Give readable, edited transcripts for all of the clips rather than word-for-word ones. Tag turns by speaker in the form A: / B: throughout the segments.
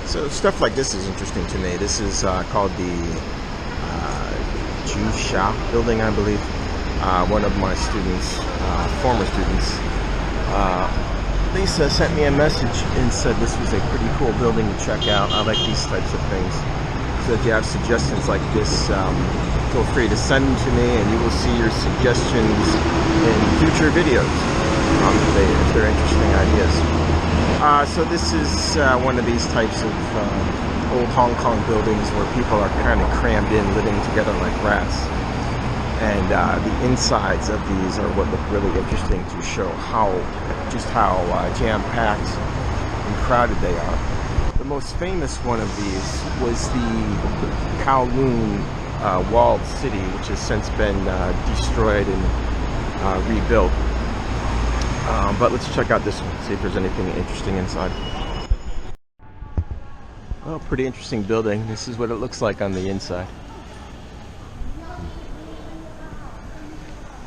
A: So stuff like this is interesting to me. This is called the Ju Sha building, I believe. One of my students, former students, Lisa sent me a message and said this was a pretty cool building to check out. I like these types of things. So if you have suggestions like this, feel free to send them to me and you will see your suggestions in future videos if they're interesting ideas. So this is one of these types of old Hong Kong buildings where people are kind of crammed in, living together like rats. And the insides of these are what look really interesting to show just how jam-packed and crowded they are. The most famous one of these was the Kowloon walled city, which has since been destroyed and rebuilt. But let's check out this one, see if there's anything interesting inside. Well, pretty interesting building. This is what it looks like on the inside.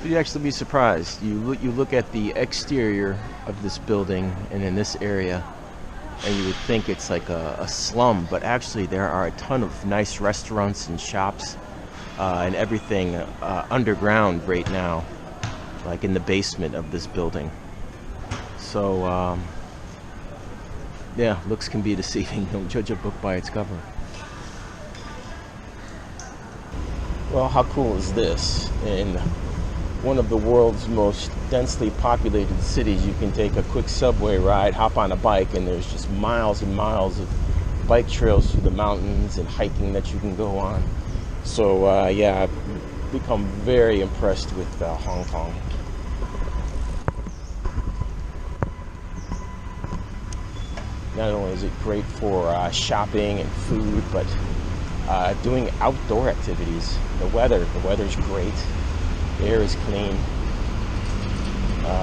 A: You'd actually be surprised. You look at the exterior of this building and in this area, and you would think it's like a slum, but actually there are a ton of nice restaurants and shops and everything underground right now, like in the basement of this building. So yeah, looks can be deceiving. Don't judge a book by its cover. Well, how cool is this? In one of the world's most densely populated cities, you can take a quick subway ride, hop on a bike, and there's just miles and miles of bike trails through the mountains and hiking that you can go on. So yeah, I've become very impressed with Hong Kong. Not only is it great for shopping and food, but doing outdoor activities. The weather's great. The air is clean.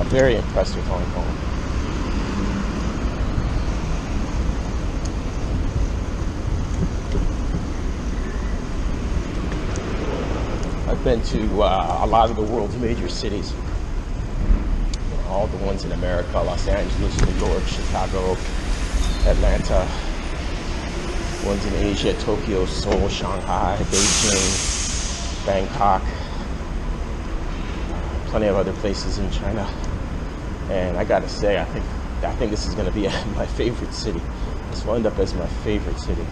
A: Very impressed with Hong Kong. I've been to a lot of the world's major cities. All the ones in America: Los Angeles, New York, Chicago, Atlanta. Ones in Asia: Tokyo, Seoul, Shanghai, Beijing, Bangkok. Plenty of other places in China, and I gotta say, I think this is gonna be my favorite city. This will end up as my favorite city.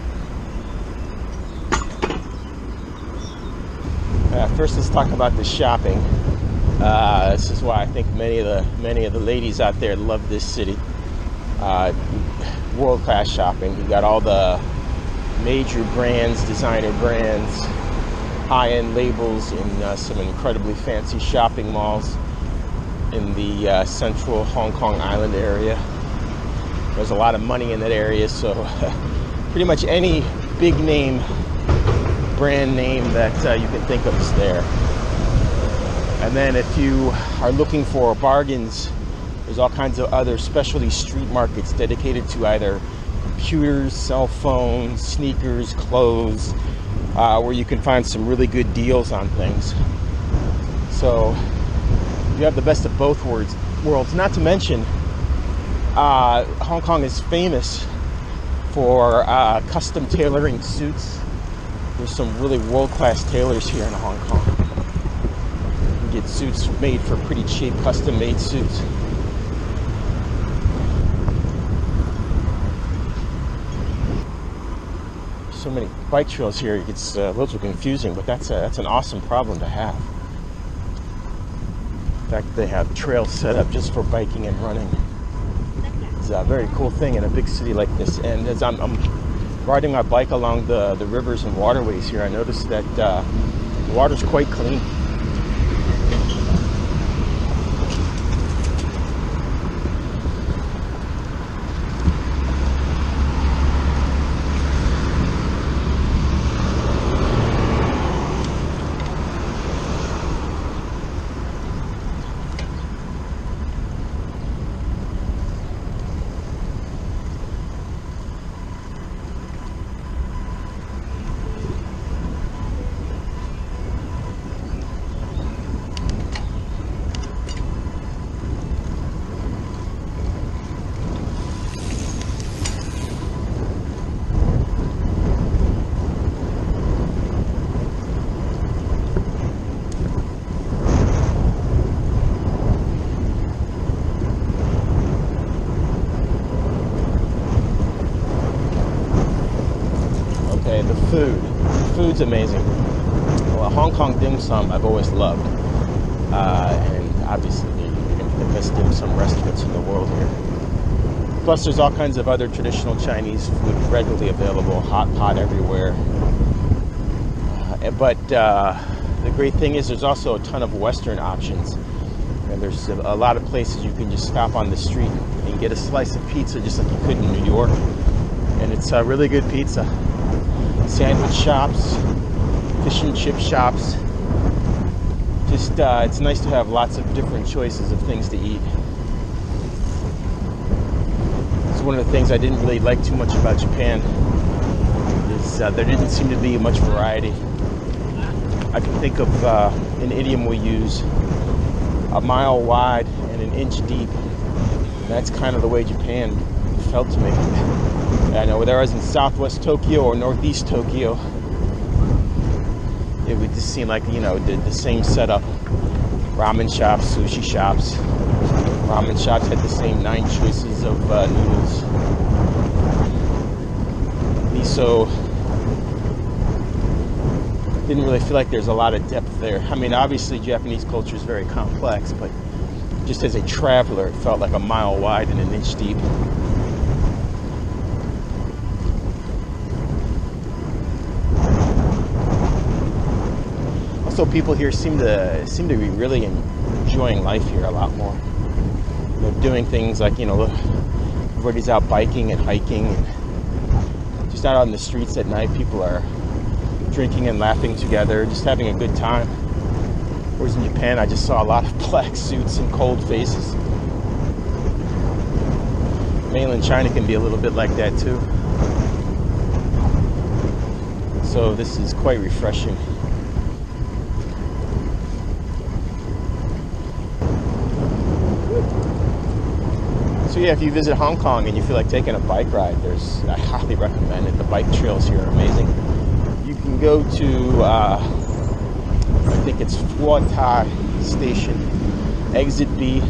A: First, let's talk about the shopping. This is why I think many of the ladies out there love this city. World-class shopping. You got all the major brands, designer brands, high-end labels in some incredibly fancy shopping malls in the central Hong Kong Island area. There's a lot of money in that area, so pretty much any big name, brand name that you can think of is there. And then if you are looking for bargains, there's all kinds of other specialty street markets dedicated to either computers, cell phones, sneakers, clothes, where you can find some really good deals on things. So you have the best of both worlds. Not to mention, Hong Kong is famous for custom tailoring suits. There's some really world-class tailors here in Hong Kong. You can get suits made for pretty cheap, custom-made suits. So many bike trails here, it gets a little confusing, but that's an awesome problem to have. In fact, they have trails set up just for biking and running. It's a very cool thing in a big city like this. And as I'm riding my bike along the rivers and waterways here, I noticed that the water's quite clean. food. Food's amazing. Well, Hong Kong dim sum I've always loved. And obviously you're going to be the best dim sum restaurants in the world here. Plus there's all kinds of other traditional Chinese food readily available, hot pot everywhere. But the great thing is there's also a ton of Western options. And there's a lot of places you can just stop on the street and get a slice of pizza just like you could in New York. And it's really good pizza. Sandwich shops, fish and chip shops. Just, it's nice to have lots of different choices of things to eat. It's one of the things I didn't really like too much about Japan is there didn't seem to be much variety. I can think of an idiom we use, a mile wide and an inch deep. And that's kind of the way Japan felt to me. I know whether I was in Southwest Tokyo or Northeast Tokyo, it would just seem like, you know, the same setup. Ramen shops, sushi shops. Ramen shops had the same 9 choices of noodles. Miso. Didn't really feel like there's a lot of depth there. I mean, obviously Japanese culture is very complex, but just as a traveler, it felt like a mile wide and an inch deep. Also, people here seem to be really enjoying life here a lot more. You know, doing things like, you know, everybody's out biking and hiking, and just out on the streets at night. People are drinking and laughing together, just having a good time. Whereas in Japan, I just saw a lot of black suits and cold faces. Mainland China can be a little bit like that too. So this is quite refreshing. So yeah, if you visit Hong Kong and you feel like taking a bike ride, I highly recommend it. The bike trails here are amazing. You can go to, I think it's Fua Tai Station, exit B.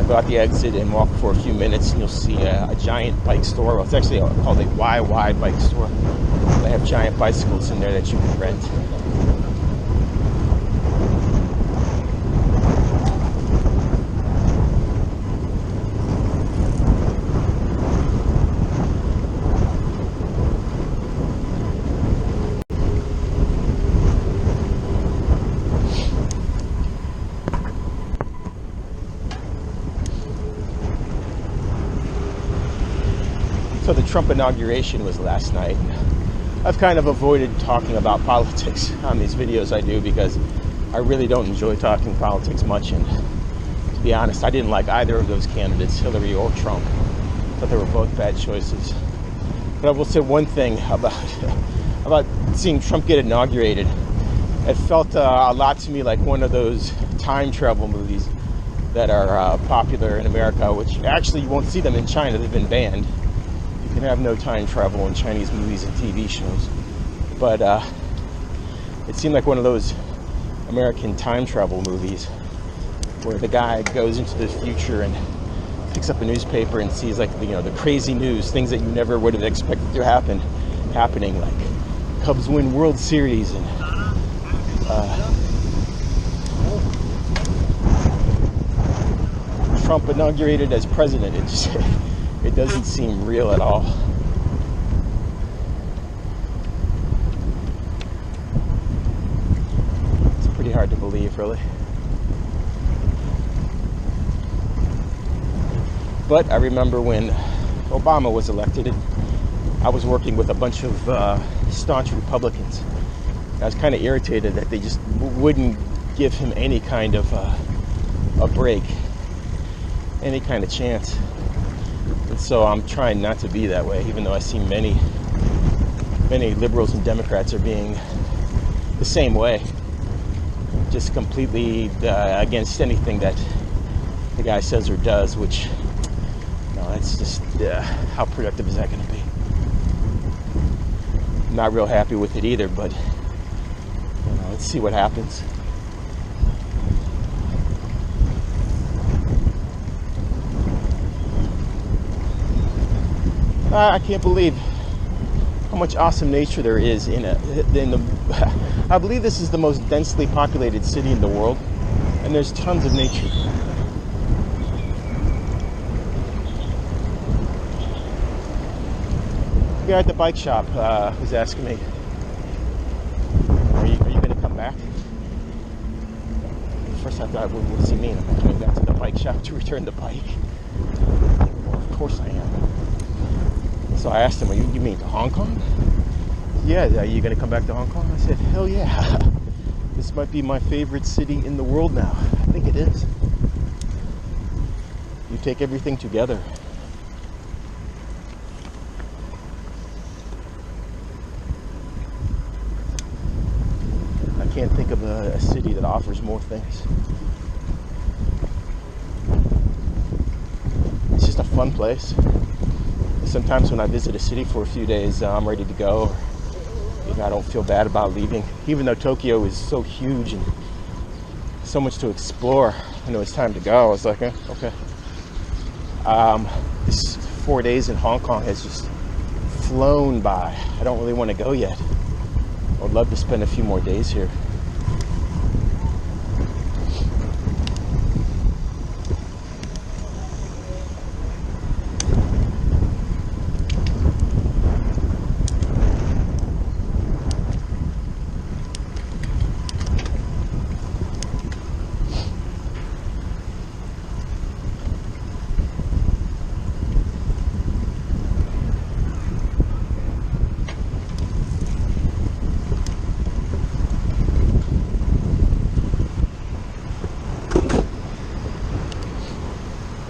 A: Go out the exit and walk for a few minutes and you'll see a giant bike store. Well, it's actually called a YY bike store. They have giant bicycles in there that you can rent. So the Trump inauguration was last night. I've kind of avoided talking about politics on these videos I do because I really don't enjoy talking politics much, and to be honest, I didn't like either of those candidates, Hillary or Trump. I thought they were both bad choices. But I will say one thing about seeing Trump get inaugurated. It felt a lot to me like one of those time travel movies that are popular in America, which actually you won't see them in China. They've been banned. You can have no time travel in Chinese movies and TV shows. But it seemed like one of those American time travel movies where the guy goes into the future and picks up a newspaper and sees, like, you know, the crazy news, things that you never would have expected to happening, like Cubs win World Series and Trump inaugurated as president. It doesn't seem real at all. It's pretty hard to believe, really. But I remember when Obama was elected, I was working with a bunch of staunch Republicans. I was kind of irritated that they just wouldn't give him any kind of a break, any kind of chance. And so I'm trying not to be that way, even though I see many liberals and Democrats are being the same way, just completely against anything that the guy says or does, which, no, that's just, how productive is that going to be? I'm not real happy with it either, but, you know, let's see what happens. I can't believe how much awesome nature there is in the I believe this is the most densely populated city in the world, and there's tons of nature. The guy at the bike shop was asking me, are you going to come back? First I thought, what does he mean? I'm coming back to the bike shop to return the bike. Well, of course I am. So I asked him, you mean to Hong Kong? Yeah, are you going to come back to Hong Kong? I said, hell yeah. This might be my favorite city in the world now. I think it is. You take everything together. I can't think of a city that offers more things. It's just a fun place. Sometimes when I visit a city for a few days, I'm ready to go. I don't feel bad about leaving. Even though Tokyo is so huge and so much to explore, I know it's time to go. I was like, okay. This 4 days in Hong Kong has just flown by. I don't really want to go yet. I would love to spend a few more days here.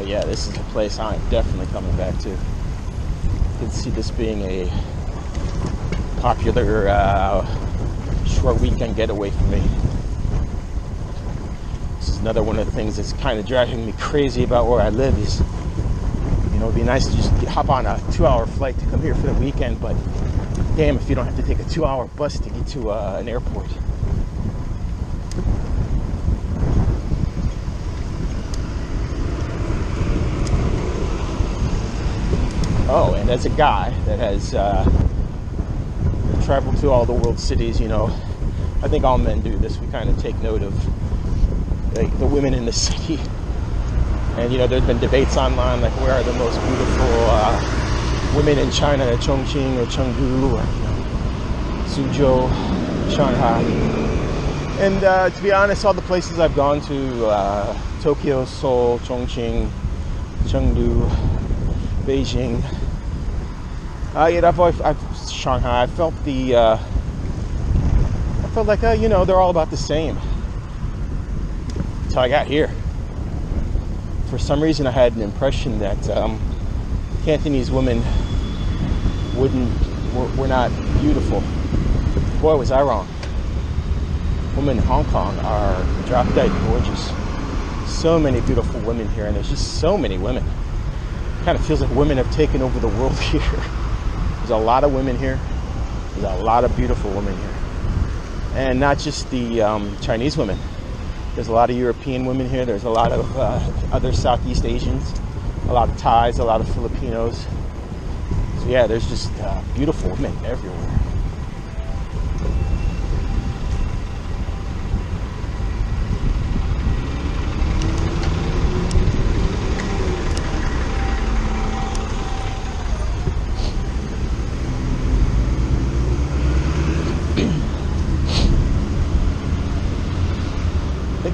A: Yeah, this is a place I'm definitely coming back to. I can see this being a popular short weekend getaway for me. This is another one of the things that's kind of driving me crazy about where I live is, you know, it'd be nice to just hop on a 2-hour flight to come here for the weekend, but damn if you don't have to take a 2-hour bus to get to an airport. Oh, and as a guy that has traveled to all the world cities, you know, I think all men do this. We kind of take note of the women in the city. And, you know, there's been debates online, like, where are the most beautiful women in China, Chongqing or Chengdu or, you know, Suzhou, Shanghai. And to be honest, all the places I've gone to, Tokyo, Seoul, Chongqing, Chengdu, Beijing, I've Shanghai. I felt like you know, they're all about the same. Until I got here. For some reason, I had an impression that Cantonese women were not beautiful. Boy, was I wrong. Women in Hong Kong are drop dead gorgeous. So many beautiful women here, and there's just so many women. Kind of feels like women have taken over the world here. There's a lot of women here. There's a lot of beautiful women here. And not just the Chinese women. There's a lot of European women here. There's a lot of other Southeast Asians. A lot of Thais, a lot of Filipinos. So yeah, there's just beautiful women everywhere.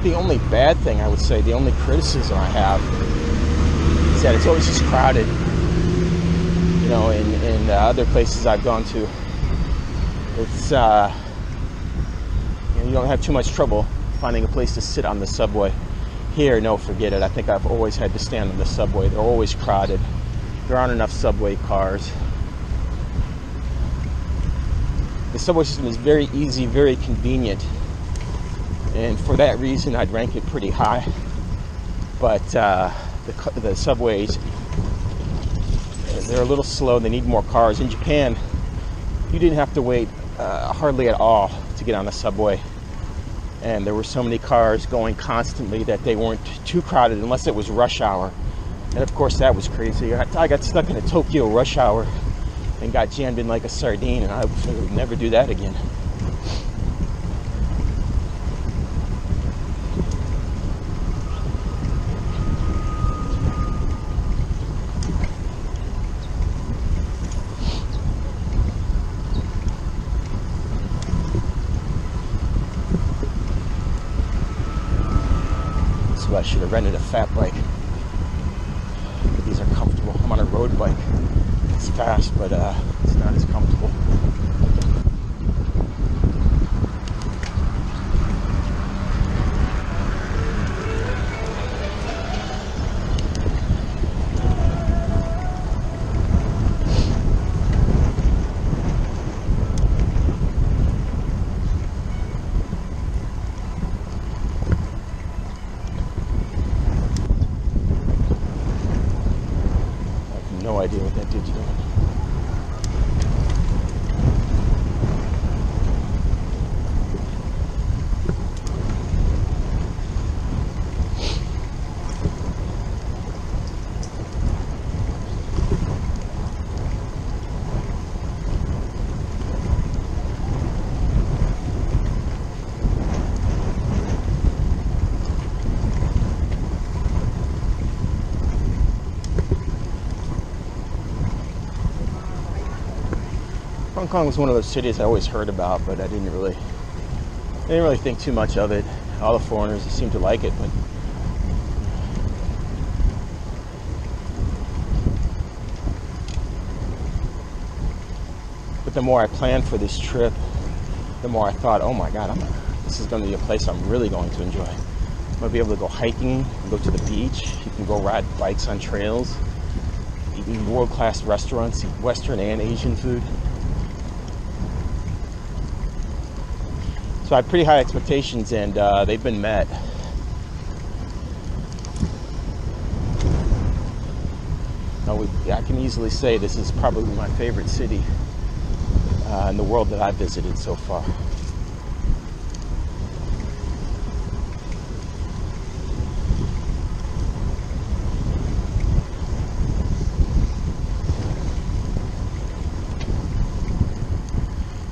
A: The only bad thing I would say, the only criticism I have is that it's always just crowded. You know, in other places I've gone to, it's you know, you don't have too much trouble finding a place to sit on the subway. Here, no, forget it. I think I've always had to stand on the subway. They're always crowded. There aren't enough subway cars. The subway system is very easy, very convenient. And for that reason, I'd rank it pretty high. But the subways, they're a little slow. They need more cars. In Japan, you didn't have to wait hardly at all to get on the subway. And there were so many cars going constantly that they weren't too crowded unless it was rush hour. And of course, that was crazy. I got stuck in a Tokyo rush hour and got jammed in like a sardine, and I would never do that again. So I should have rented a fat bike. These are comfortable. I'm on a road bike. It's fast, but it's not as comfortable. No idea what that dude's doing. Hong Kong was one of those cities I always heard about, but I didn't really think too much of it. All the foreigners seem to like it, but the more I planned for this trip, the more I thought, oh my God, this is going to be a place I'm really going to enjoy. I'm going to be able to go hiking, go to the beach. You can go ride bikes on trails, eat in world-class restaurants, eat Western and Asian food. So I had pretty high expectations, and they've been met. I can easily say this is probably my favorite city in the world that I've visited so far.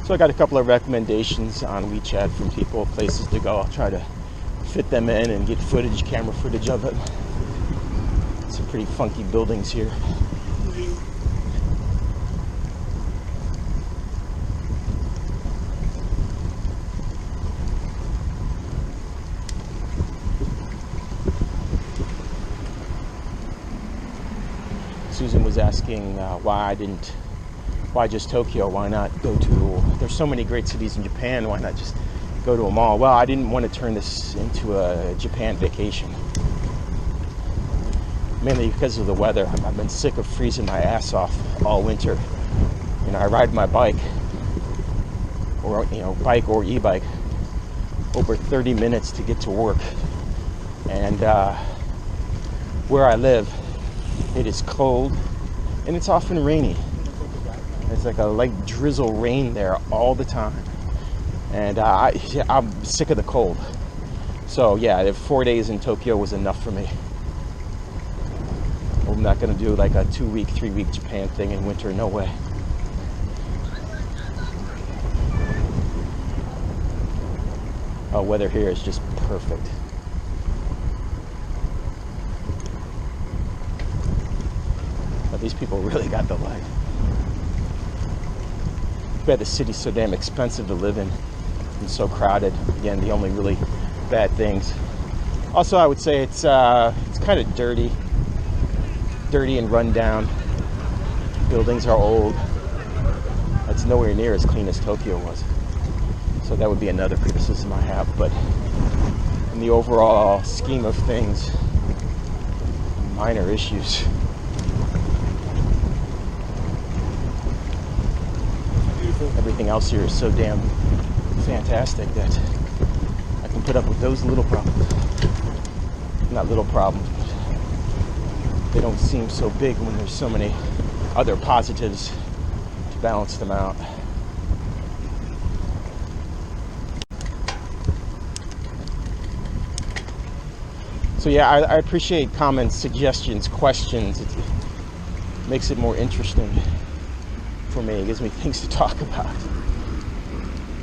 A: So I got a couple of recommendations on WeChat from people, places to go. I'll try to fit them in and get camera footage of it. Some pretty funky buildings here. Susan was asking why just Tokyo? Why not go to, there's so many great cities in Japan, why not just go to them all? Well, I didn't want to turn this into a Japan vacation. Mainly because of the weather. I've been sick of freezing my ass off all winter. I ride my bike, or bike or e-bike, over 30 minutes to get to work. And where I live, it is cold and it's often rainy. It's like a light drizzle rain there all the time. And I'm sick of the cold. So yeah, 4 days in Tokyo was enough for me. I'm not going to do like a 2-week, 3-week Japan thing in winter. No way. Weather here is just perfect. But these people really got the life. But the city's so damn expensive to live in and so crowded. Again, the only really bad things. Also, I would say it's kind of dirty and run down. Buildings are old. It's nowhere near as clean as Tokyo was. So that would be another criticism I have. But in the overall scheme of things, minor issues. Everything else here is so damn fantastic that I can put up with those little problems. Not little problems, but they don't seem so big when there's so many other positives to balance them out. So yeah, I appreciate comments, suggestions, questions. It makes it more interesting. for me. It gives me things to talk about.